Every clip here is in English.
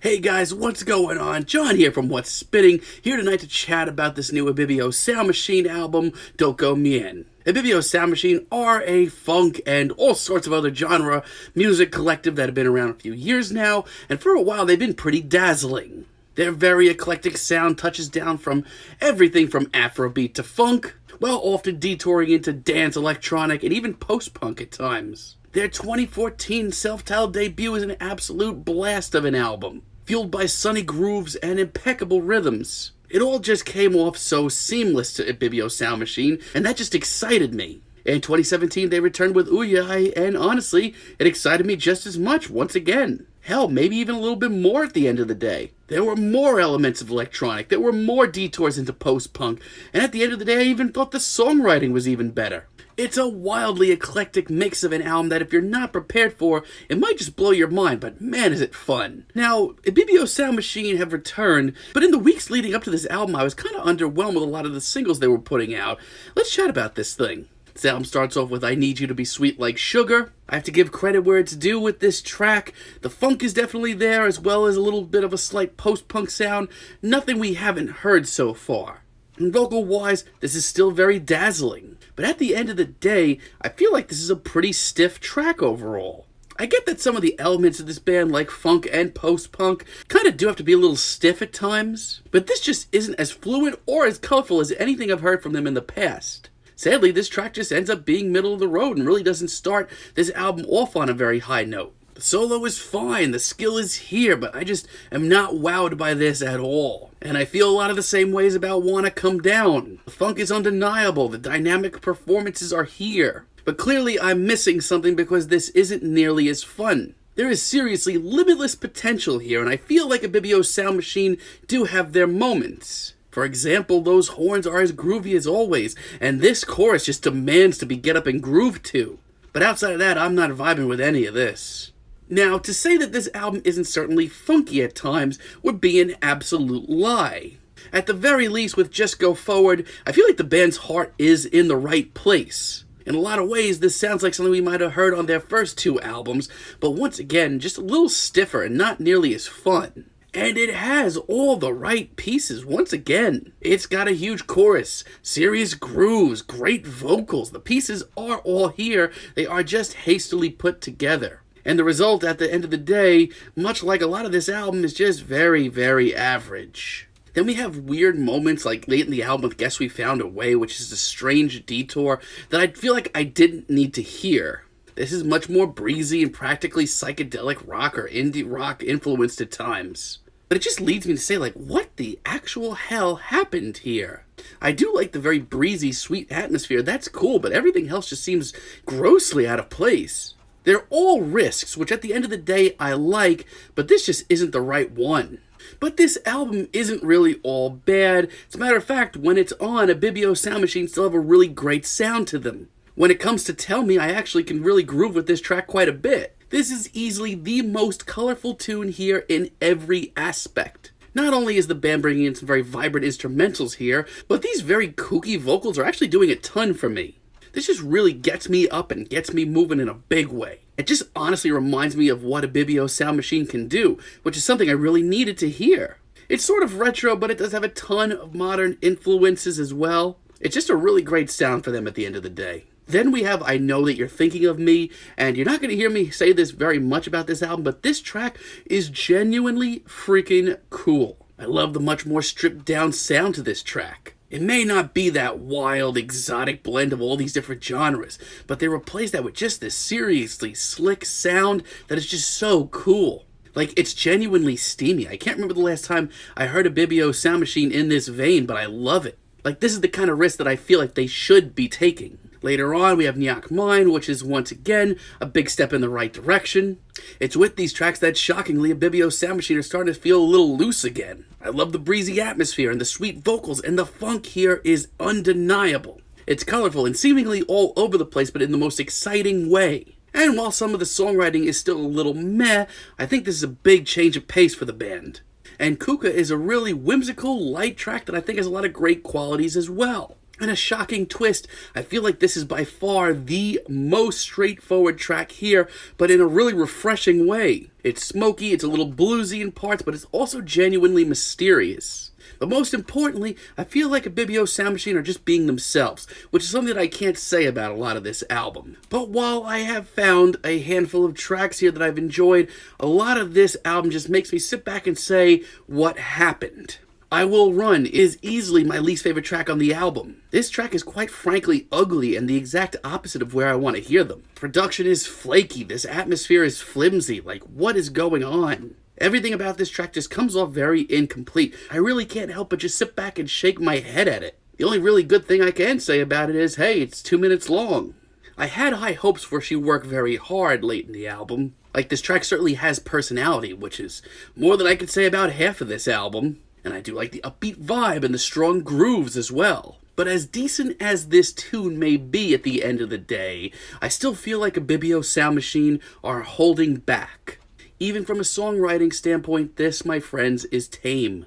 Hey guys, what's going on? John here from What's Spitting, here tonight to chat about this new Ibibio Sound Machine album, Doko Mien. Ibibio Sound Machine are a funk and all sorts of other genre music collective that have been around a few years now, and for a while they've been pretty dazzling. Their very eclectic sound touches down from everything from Afrobeat to funk, while often detouring into dance, electronic, and even post-punk at times. Their 2014 self-titled debut is an absolute blast of an album, fueled by sunny grooves and impeccable rhythms. It all just came off so seamless to Ibibio Sound Machine, and that just excited me. In 2017, they returned with Uyai, and honestly, it excited me just as much once again. Hell, maybe even a little bit more at the end of the day. There were more elements of electronic, there were more detours into post-punk, and at the end of the day, I even thought the songwriting was even better. It's a wildly eclectic mix of an album that if you're not prepared for, it might just blow your mind, but man is it fun. Now, Ibibio Sound Machine have returned, but in the weeks leading up to this album, I was kind of underwhelmed with a lot of the singles they were putting out. Let's chat about this thing. This album starts off with I Need You to Be Sweet Like Sugar. I have to give credit where it's due with this track. The funk is definitely there, as well as a little bit of a slight post-punk sound. Nothing we haven't heard so far. And vocal-wise, this is still very dazzling. But at the end of the day, I feel like this is a pretty stiff track overall. I get that some of the elements of this band, like funk and post-punk, kind of do have to be a little stiff at times, but this just isn't as fluid or as colorful as anything I've heard from them in the past. Sadly, this track just ends up being middle of the road and really doesn't start this album off on a very high note. The solo is fine, the skill is here, but I just am not wowed by this at all. And I feel a lot of the same ways about Wanna Come Down. The funk is undeniable, the dynamic performances are here. But clearly I'm missing something because this isn't nearly as fun. There is seriously limitless potential here, and I feel like Ibibio Sound Machine do have their moments. For example, those horns are as groovy as always, and this chorus just demands to be get up and groove to. But outside of that, I'm not vibing with any of this. Now, to say that this album isn't certainly funky at times would be an absolute lie. At the very least, with Just Go Forward, I feel like the band's heart is in the right place. In a lot of ways, this sounds like something we might have heard on their first two albums, but once again, just a little stiffer and not nearly as fun. And it has all the right pieces once again. It's got a huge chorus, serious grooves, great vocals. The pieces are all here, they are just hastily put together. And the result at the end of the day, much like a lot of this album, is just very, very average. Then we have weird moments like late in the album with Guess We Found a Way, which is a strange detour that I feel like I didn't need to hear. This is much more breezy and practically psychedelic rock or indie rock influenced at times. But it just leads me to say, like, what the actual hell happened here? I do like the very breezy, sweet atmosphere, that's cool, but everything else just seems grossly out of place. They're all risks, which at the end of the day I like, but this just isn't the right one. But this album isn't really all bad. As a matter of fact, when it's on, Ibibio Sound Machine still have a really great sound to them. When it comes to Tell Me, I actually can really groove with this track quite a bit. This is easily the most colorful tune here in every aspect. Not only is the band bringing in some very vibrant instrumentals here, but these very kooky vocals are actually doing a ton for me. This just really gets me up and gets me moving in a big way. It just honestly reminds me of what Ibibio Sound Machine can do, which is something I really needed to hear. It's sort of retro, but it does have a ton of modern influences as well. It's just a really great sound for them at the end of the day. Then we have I Know That You're Thinking of Me, and you're not going to hear me say this very much about this album, but this track is genuinely freaking cool. I love the much more stripped down sound to this track. It may not be that wild, exotic blend of all these different genres, but they replace that with just this seriously slick sound that is just so cool. Like, it's genuinely steamy. I can't remember the last time I heard Ibibio Sound Machine in this vein, but I love it. Like, this is the kind of risk that I feel like they should be taking. Later on, we have Nyak, which is once again a big step in the right direction. It's with these tracks that shockingly Ibibio Sound Machine are starting to feel a little loose again. I love the breezy atmosphere and the sweet vocals, and the funk here is undeniable. It's colorful and seemingly all over the place, but in the most exciting way. And while some of the songwriting is still a little meh, I think this is a big change of pace for the band. And Kuka is a really whimsical, light track that I think has a lot of great qualities as well. And a shocking twist, I feel like this is by far the most straightforward track here, but in a really refreshing way. It's smoky, it's a little bluesy in parts, but it's also genuinely mysterious. But most importantly, I feel like Ibibio Sound Machine are just being themselves, which is something that I can't say about a lot of this album. But while I have found a handful of tracks here that I've enjoyed, a lot of this album just makes me sit back and say, what happened? I Will Run is easily my least favorite track on the album. This track is quite frankly ugly and the exact opposite of where I want to hear them. Production is flaky, this atmosphere is flimsy, like what is going on? Everything about this track just comes off very incomplete. I really can't help but just sit back and shake my head at it. The only really good thing I can say about it is, hey, it's 2 minutes long. I had high hopes for she worked very hard late in the album. Like, this track certainly has personality, which is more than I could say about half of this album. And I do like the upbeat vibe and the strong grooves as well. But as decent as this tune may be at the end of the day, I still feel like Ibibio Sound Machine are holding back. Even from a songwriting standpoint, this, my friends, is tame.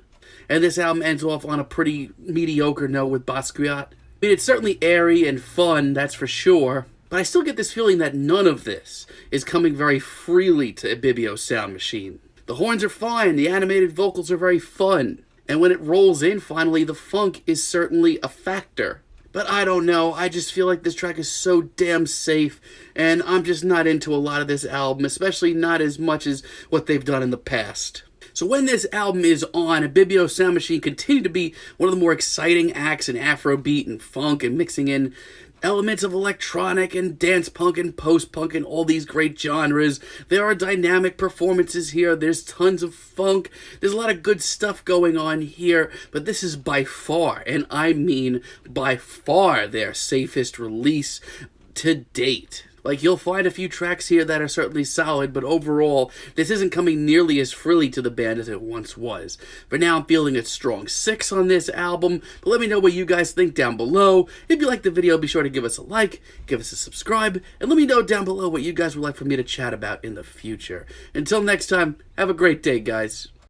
And this album ends off on a pretty mediocre note with Basquiat. I mean, it's certainly airy and fun, that's for sure, but I still get this feeling that none of this is coming very freely to Ibibio Sound Machine. The horns are fine, the animated vocals are very fun, and when it rolls in finally, the funk is certainly a factor. But I don't know, I just feel like this track is so damn safe, and I'm just not into a lot of this album, especially not as much as what they've done in the past. So when this album is on, Ibibio Sound Machine continue to be one of the more exciting acts in Afrobeat and funk and mixing in elements of electronic and dance punk and post-punk and all these great genres. There are dynamic performances here. There's tons of funk. There's a lot of good stuff going on here. But this is by far, and I mean by far, their safest release to date. Like, you'll find a few tracks here that are certainly solid, but overall, this isn't coming nearly as freely to the band as it once was. But now I'm feeling a strong 6 on this album, but let me know what you guys think down below. If you liked the video, be sure to give us a like, give us a subscribe, and let me know down below what you guys would like for me to chat about in the future. Until next time, have a great day, guys.